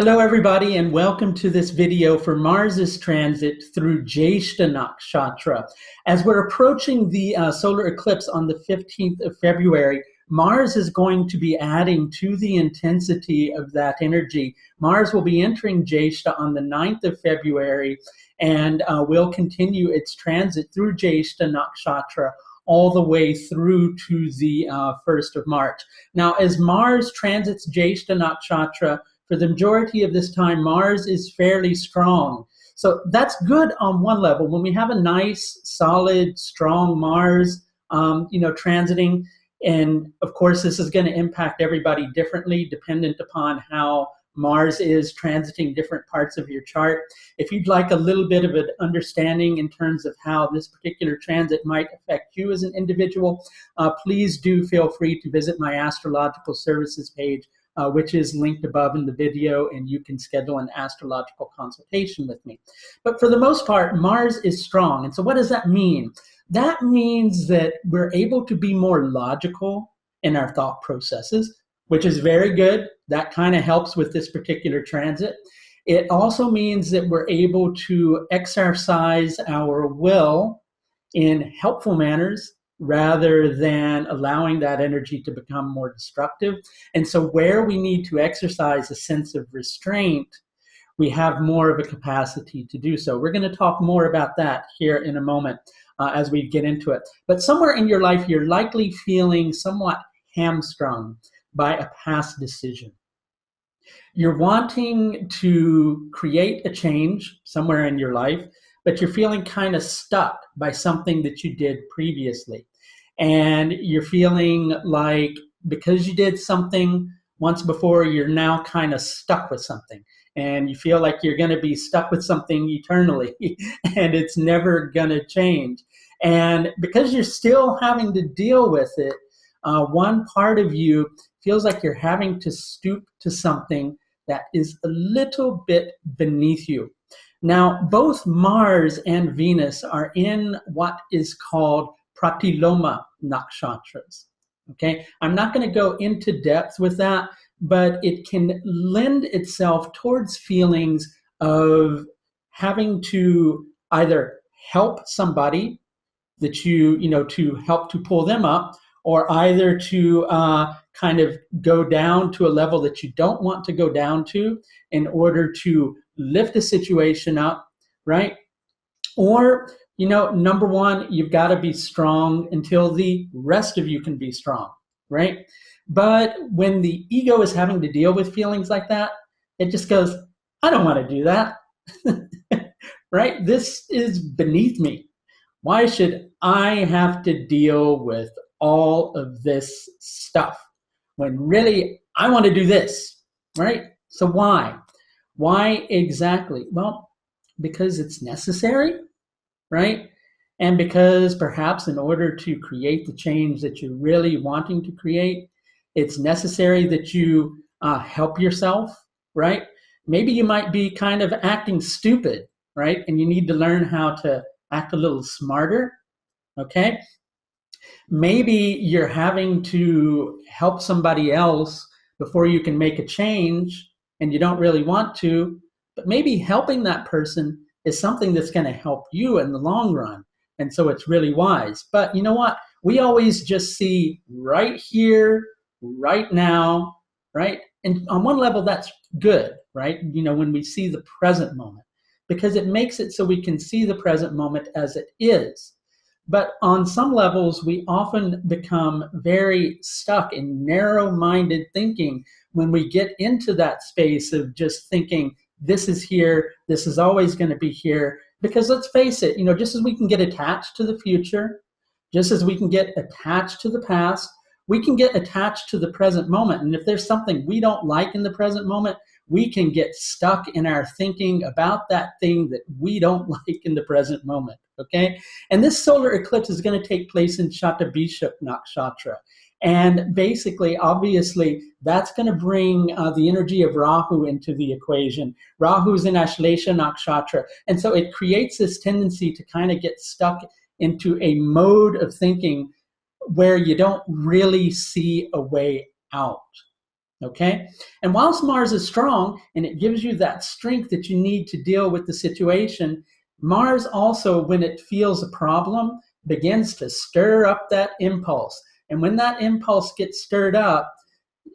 Hello everybody and welcome to this video for Mars's transit through Jyeshtha Nakshatra. As we're approaching the solar eclipse on the 15th of February, Mars is going to be adding to the intensity of that energy. Mars will be entering Jyeshtha on the 9th of February and will continue its transit through Jyeshtha Nakshatra all the way through to the 1st of March. Now, as Mars transits Jyeshtha Nakshatra, for the majority of this time, Mars is fairly strong. So that's good on one level. When we have a nice, solid, strong Mars, transiting, and of course, this is going to impact everybody differently, dependent upon how Mars is transiting different parts of your chart. If you'd like a little bit of an understanding in terms of how this particular transit might affect you as an individual, please do feel free to visit my astrological services page, which is linked above in the video, and you can schedule an astrological consultation with me. But for the most part, Mars is strong. And so what does that mean? That means that we're able to be more logical in our thought processes, which is very good. That kind of helps with this particular transit. It also means that we're able to exercise our will in helpful manners, rather than allowing that energy to become more destructive. And so where we need to exercise a sense of restraint, we have more of a capacity to do so. We're going to talk more about that here in a moment as we get into it. But somewhere in your life, you're likely feeling somewhat hamstrung by a past decision. You're wanting to create a change somewhere in your life, but you're feeling kind of stuck by something that you did previously. And you're feeling like because you did something once before, you're now kind of stuck with something. And you feel like you're going to be stuck with something eternally and it's never going to change. And because you're still having to deal with it, one part of you feels like you're having to stoop to something that is a little bit beneath you. Now, both Mars and Venus are in what is called Pratiloma nakshatras. Okay, I'm not going to go into depth with that, but it can lend itself towards feelings of having to either help somebody that to help to pull them up, or either to kind of go down to a level that you don't want to go down to in order to lift the situation up, right? Or, number one, you've got to be strong until the rest of you can be strong, right? But when the ego is having to deal with feelings like that, it just goes, I don't want to do that, right? This is beneath me. Why should I have to deal with all of this stuff when really I want to do this, right? So why? Why exactly? Well, because it's necessary, right? And because perhaps in order to create the change that you're really wanting to create, it's necessary that you help yourself, right? Maybe you might be kind of acting stupid, right? And you need to learn how to act a little smarter, okay? Maybe you're having to help somebody else before you can make a change and you don't really want to, but maybe helping that person is something that's going to help you in the long run. And so it's really wise. But you know what? We always just see right here, right now, right? And on one level, that's good, right? When we see the present moment, because it makes it so we can see the present moment as it is. But on some levels, we often become very stuck in narrow-minded thinking when we get into that space of just thinking, this is here, this is always going to be here. Because let's face it, just as we can get attached to the future, just as we can get attached to the past, we can get attached to the present moment. And if there's something we don't like in the present moment, we can get stuck in our thinking about that thing that we don't like in the present moment, okay? And this solar eclipse is going to take place in Shata Nakshatra. And basically, obviously, that's going to bring the energy of Rahu into the equation. Rahu's in Ashadha Nakshatra. And so it creates this tendency to kind of get stuck into a mode of thinking where you don't really see a way out. Okay? And whilst Mars is strong and it gives you that strength that you need to deal with the situation, Mars also, when it feels a problem, begins to stir up that impulse. And when that impulse gets stirred up,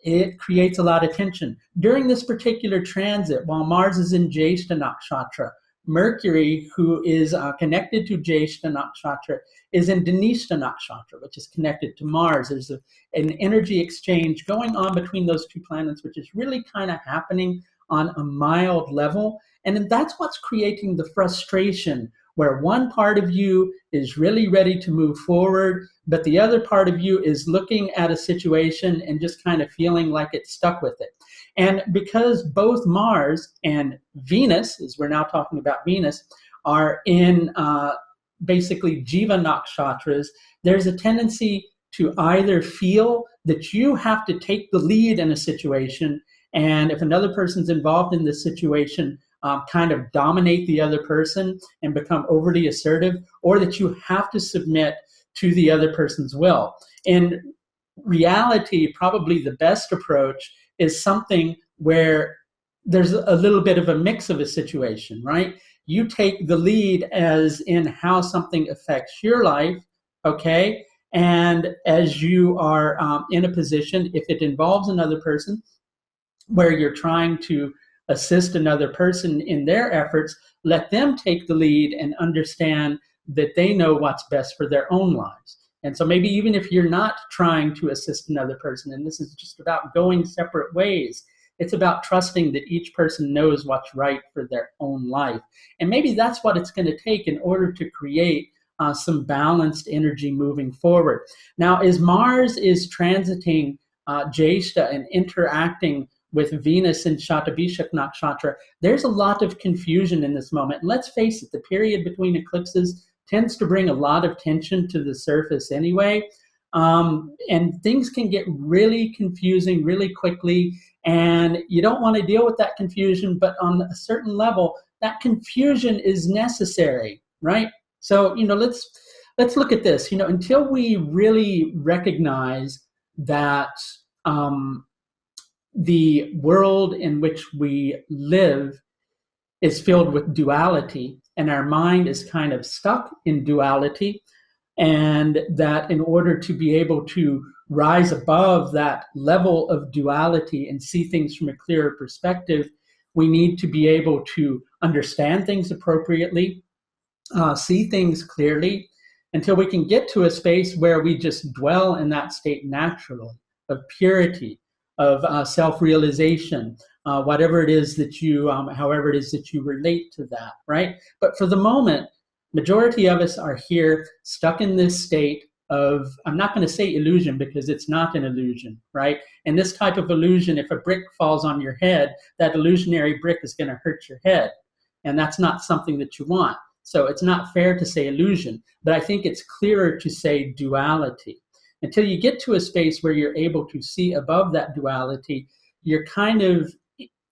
it creates a lot of tension. During this particular transit, while Mars is in Jyeshtha Nakshatra, Mercury, who is connected to Jyeshtha Nakshatra, is in Dhanishta Nakshatra, which is connected to Mars. There's an energy exchange going on between those two planets, which is really kind of happening on a mild level. And that's what's creating the frustration, where one part of you is really ready to move forward, but the other part of you is looking at a situation and just kind of feeling like it's stuck with it. And because both Mars and Venus, as we're now talking about Venus, are in basically Jiva Nakshatras, there's a tendency to either feel that you have to take the lead in a situation, and if another person's involved in this situation, kind of dominate the other person and become overly assertive, or that you have to submit to the other person's will. In reality, probably the best approach is something where there's a little bit of a mix of a situation, right? You take the lead as in how something affects your life, okay? And as you are in a position, if it involves another person, where you're trying to assist another person in their efforts, let them take the lead and understand that they know what's best for their own lives. And so maybe even if you're not trying to assist another person, and this is just about going separate ways, it's about trusting that each person knows what's right for their own life. And maybe that's what it's going to take in order to create some balanced energy moving forward. Now, as Mars is transiting Jyeshtha and interacting with Venus in Shatabishak Nakshatra, there's a lot of confusion in this moment. And let's face it, the period between eclipses tends to bring a lot of tension to the surface anyway. And things can get really confusing really quickly, and you don't want to deal with that confusion, but on a certain level, that confusion is necessary, right? So, let's look at this. Until we really recognize that the world in which we live is filled with duality, and our mind is kind of stuck in duality, and that in order to be able to rise above that level of duality and see things from a clearer perspective, we need to be able to understand things appropriately, see things clearly, until we can get to a space where we just dwell in that state naturally, of purity, of self-realization, whatever it is that you, however it is that you relate to that, right? But for the moment, majority of us are here stuck in this state of, I'm not going to say illusion because it's not an illusion, right? And this type of illusion, if a brick falls on your head, that illusionary brick is going to hurt your head. And that's not something that you want. So it's not fair to say illusion, but I think it's clearer to say duality. Until you get to a space where you're able to see above that duality, you're kind of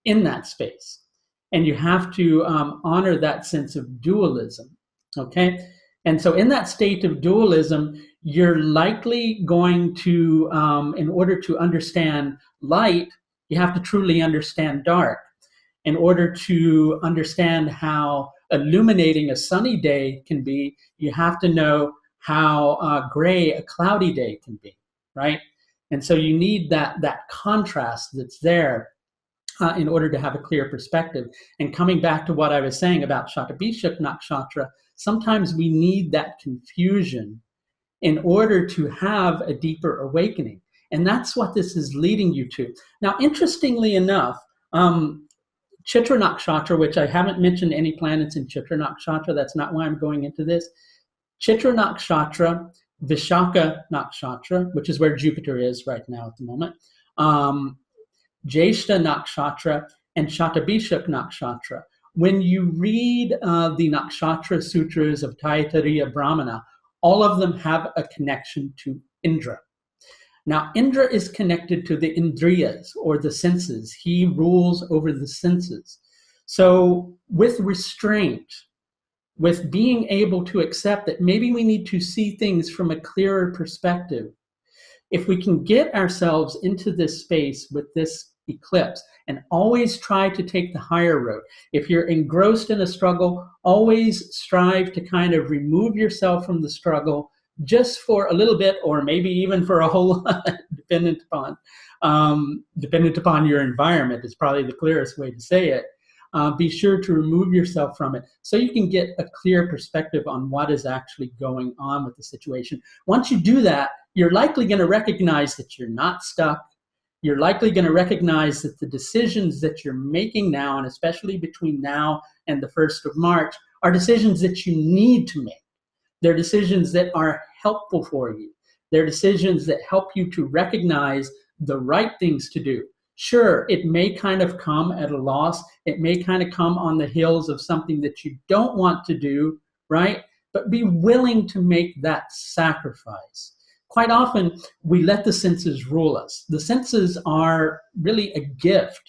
in that space. And you have to honor that sense of dualism, okay? And so in that state of dualism, you're likely going to, in order to understand light, you have to truly understand dark. In order to understand how illuminating a sunny day can be, you have to know how gray a cloudy day can be, right? And so you need that contrast that's there in order to have a clear perspective. And coming back to what I was saying about Shatabishak Nakshatra, sometimes we need that confusion in order to have a deeper awakening. And that's what this is leading you to. Now, interestingly enough, Chitra Nakshatra, which I haven't mentioned any planets in Chitra Nakshatra, that's not why I'm going into this. Chitra Nakshatra, Vishaka Nakshatra, which is where Jupiter is right now at the moment, Jyeshtha Nakshatra, and Shatabishak Nakshatra. When you read the Nakshatra Sutras of Taittiriya Brahmana, all of them have a connection to Indra. Now, Indra is connected to the Indriyas, or the senses. He rules over the senses. So with restraint, with being able to accept that maybe we need to see things from a clearer perspective, if we can get ourselves into this space with this eclipse and always try to take the higher road. If you're engrossed in a struggle, always strive to kind of remove yourself from the struggle just for a little bit, or maybe even for a whole lot, dependent upon your environment is probably the clearest way to say it. Be sure to remove yourself from it so you can get a clear perspective on what is actually going on with the situation. Once you do that, you're likely going to recognize that you're not stuck. You're likely going to recognize that the decisions that you're making now, and especially between now and the 1st of March, are decisions that you need to make. They're decisions that are helpful for you. They're decisions that help you to recognize the right things to do. Sure, it may kind of come at a loss. It may kind of come on the heels of something that you don't want to do, right? But be willing to make that sacrifice. Quite often, we let the senses rule us. The senses are really a gift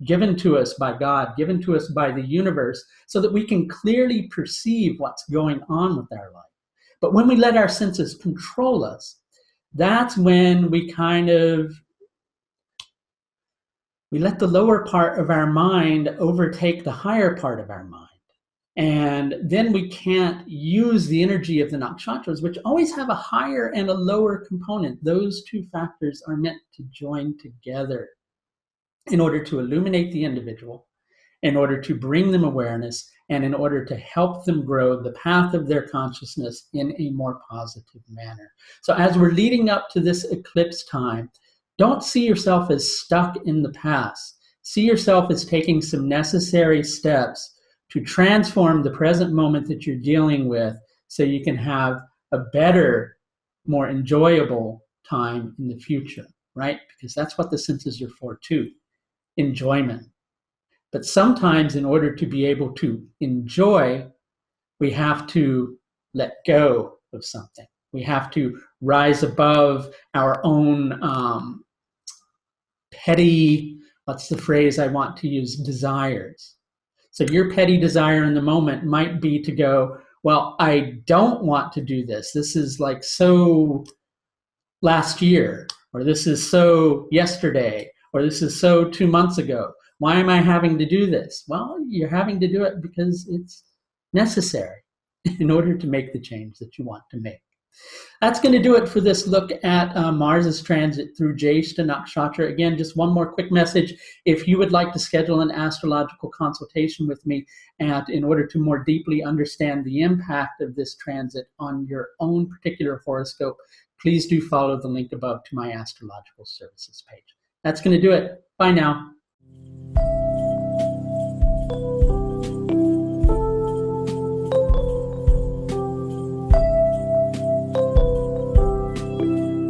given to us by God, given to us by the universe, so that we can clearly perceive what's going on with our life. But when we let our senses control us, that's when we let the lower part of our mind overtake the higher part of our mind. And then we can't use the energy of the nakshatras, which always have a higher and a lower component. Those two factors are meant to join together in order to illuminate the individual, in order to bring them awareness, and in order to help them grow the path of their consciousness in a more positive manner. So as we're leading up to this eclipse time, don't see yourself as stuck in the past. See yourself as taking some necessary steps to transform the present moment that you're dealing with so you can have a better, more enjoyable time in the future, right? Because that's what the senses are for too, enjoyment. But sometimes in order to be able to enjoy, we have to let go of something. We have to rise above our own petty, what's the phrase I want to use, desires. So your petty desire in the moment might be to go, well, I don't want to do this. This is like so last year, or this is so yesterday, or this is so 2 months ago. Why am I having to do this? Well, you're having to do it because it's necessary in order to make the change that you want to make. That's going to do it for this look at Mars's transit through Jyeshtha Nakshatra. Again, just one more quick message. If you would like to schedule an astrological consultation with me and in order to more deeply understand the impact of this transit on your own particular horoscope, please do follow the link above to my astrological services page. That's going to do it. Bye now.